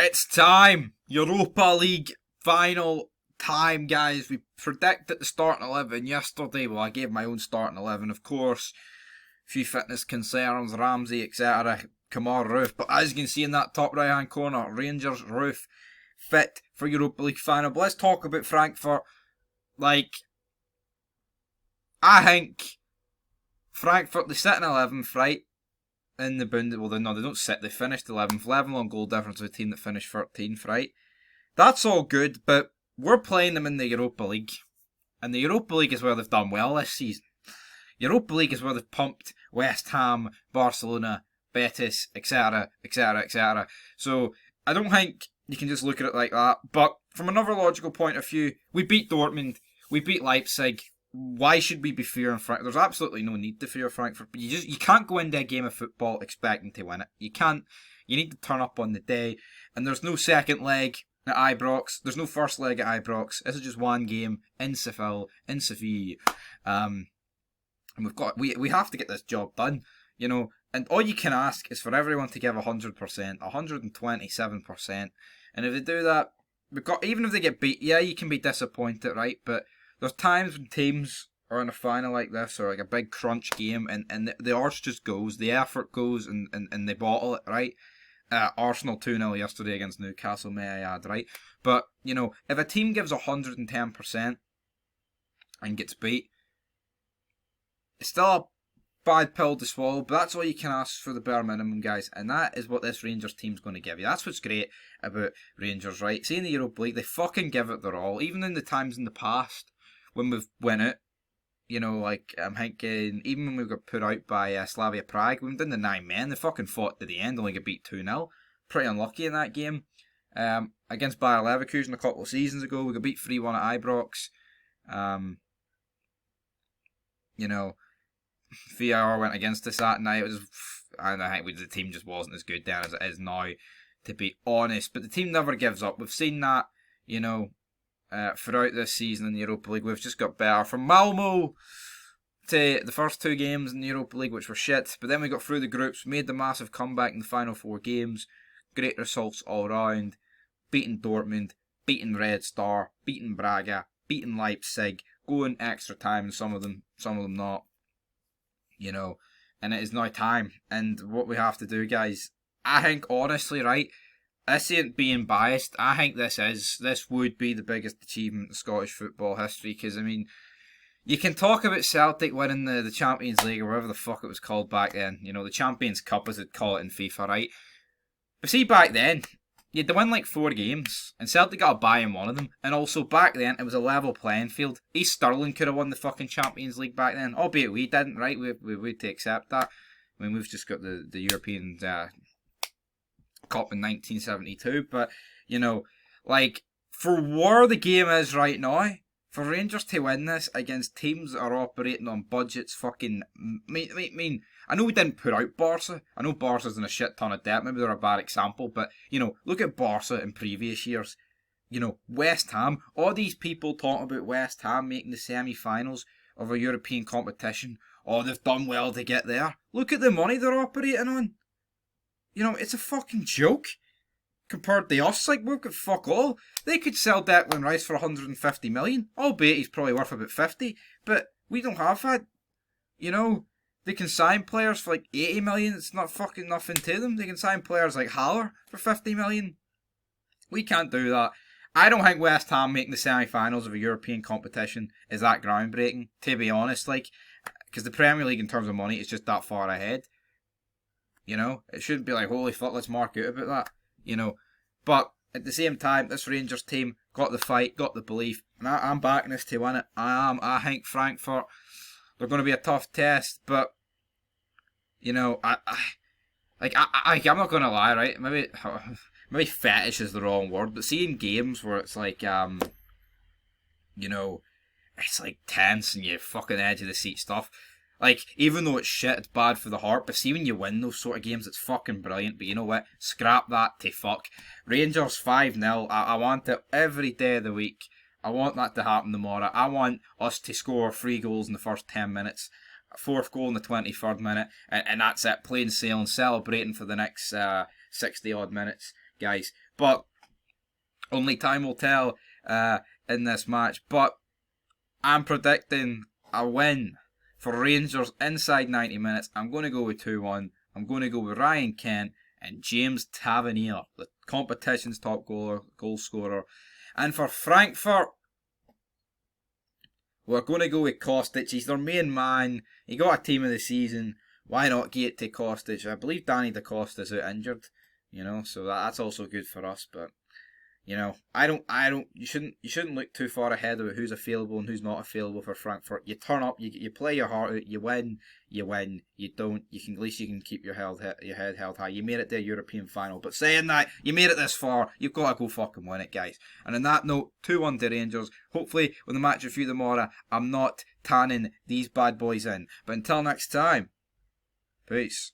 It's time! Europa League final time, guys. We predicted the starting 11 yesterday. Well, I gave my own starting 11, of course. A few fitness concerns, Ramsey, etc. Kamar, Roof. But as you can see in that top right hand corner, Rangers, Roof, fit for Europa League final. But let's talk about Frankfurt. I think Frankfurt, they sit in 11th, right? In the Bundesliga, well, no, they don't sit, they finished 11th, 11 on goal difference with a team that finished 13th, right? That's all good, but we're playing them in the Europa League. And the Europa League is where they've done well this season. Europa League is where they've pumped West Ham, Barcelona, Betis, etc, etc, etc. So, I don't think you can just look at it like that. But, from another logical point of view, we beat Dortmund, we beat Leipzig. Why should we be fearing Frankfurt? There's absolutely no need to fear Frankfurt, but you can't go into a game of football expecting to win it. You can't. You need to turn up on the day, and there's no second leg at Ibrox. There's no first leg at Ibrox. This is just one game in Seville, in Seville, and we have to get this job done, you know. And all you can ask is for everyone to give 100%, 127%, and if they do that, even if they get beat, yeah, you can be disappointed, right? But there's times when teams are in a final like this, or like a big crunch game, and the arse just goes, the effort goes, and they bottle it, right? Arsenal 2-0 yesterday against Newcastle, may I add, right? But, you know, if a team gives 110% and gets beat, it's still a bad pill to swallow, but that's all you can ask for the bare minimum, guys. And that is what this Rangers team's going to give you. That's what's great about Rangers, right? See, in the Europa League, they fucking give it their all. Even in the times in the past when we've won it, you know, like, I'm thinking, even when we got put out by Slavia Prague, we done the 9 men, they fucking fought to the end, only got beat 2-0. Pretty unlucky in that game. Against Bayer Leverkusen a couple of seasons ago, we got beat 3-1 at Ibrox. You know, VAR went against us that night. I think the team just wasn't as good then as it is now, to be honest. But the team never gives up. We've seen that, you know, throughout this season in the Europa League. We've just got better. From Malmo to the first 2 games in the Europa League, which were shit, but then we got through the groups, made the massive comeback in the final 4 games. Great results all round. Beating Dortmund, beating Red Star, beating Braga, beating Leipzig, going extra time, and some of them not. You know, and it is now time. And what we have to do, guys, I think honestly, right, this ain't being biased. I think this would be the biggest achievement in Scottish football history. Because, I mean, you can talk about Celtic winning the Champions League or whatever the fuck it was called back then. You know, the Champions Cup as they'd call it in FIFA, right? But see, back then, you had to win like 4 games, and Celtic got a bye in one of them. And also, back then, it was a level playing field. East Stirling could have won the fucking Champions League back then, albeit we didn't, right? We had to accept that. I mean, we've just got the European Cup in 1972, but, you know, like, for where the game is right now, for Rangers to win this against teams that are operating on budgets, fucking, I know we didn't put out Barca. I know Barca's in a shit ton of debt. Maybe they're a bad example. But, you know, look at Barca in previous years. You know, West Ham. All these people talking about West Ham making the semi-finals of a European competition. Oh, they've done well to get there. Look at the money they're operating on. You know, it's a fucking joke. Compared to us, like, we've got fuck all. They could sell Declan Rice for 150 million. Albeit he's probably worth about 50. But we don't have that. You know, they can sign players for like 80 million. It's not fucking nothing to them. They can sign players like Haller for 50 million. We can't do that. I don't think West Ham making the semi-finals of a European competition is that groundbreaking, to be honest. Like, because the Premier League in terms of money is just that far ahead. You know, it shouldn't be like, holy fuck, let's mark out about that. You know, but at the same time, this Rangers team got the fight, got the belief, and I'm backing this to win it. I think Frankfurt, they're going to be a tough test, but, you know, I'm not going to lie, right? Maybe fetish is the wrong word, but seeing games where it's like, you know, it's like tense and you fucking edge of the seat stuff. Like, even though it's shit, it's bad for the heart, but see when you win those sort of games, it's fucking brilliant. But you know what? Scrap that to fuck. Rangers 5-0, I want it every day of the week. I want that to happen tomorrow. I want us to score 3 goals in the first 10 minutes, a 4th goal in the 23rd minute, and that's it. Plain sailing, celebrating for the next 60 odd minutes. Guys, But only time will tell in this match. But I'm predicting a win for Rangers inside 90 minutes. I'm going to go with 2-1. I'm going to go with Ryan Kent and James Tavernier, the competition's top goal scorer. And for Frankfurt, we're going to go with Kostic. He's their main man. He got a team of the season. Why not give it to Kostic? I believe Danny DaCosta is out injured, so that's also good for us. But you shouldn't look too far ahead about who's available and who's not available for Frankfurt. You turn up, you play your heart out, you win. You don't, at least you can keep your head held high. You made it to a European final, but saying that, you made it this far, you've got to go fucking win it, guys. And on that note, 2-1 to Rangers. Hopefully, with the match review tomorrow, I'm not tanning these bad boys in. But until next time, peace.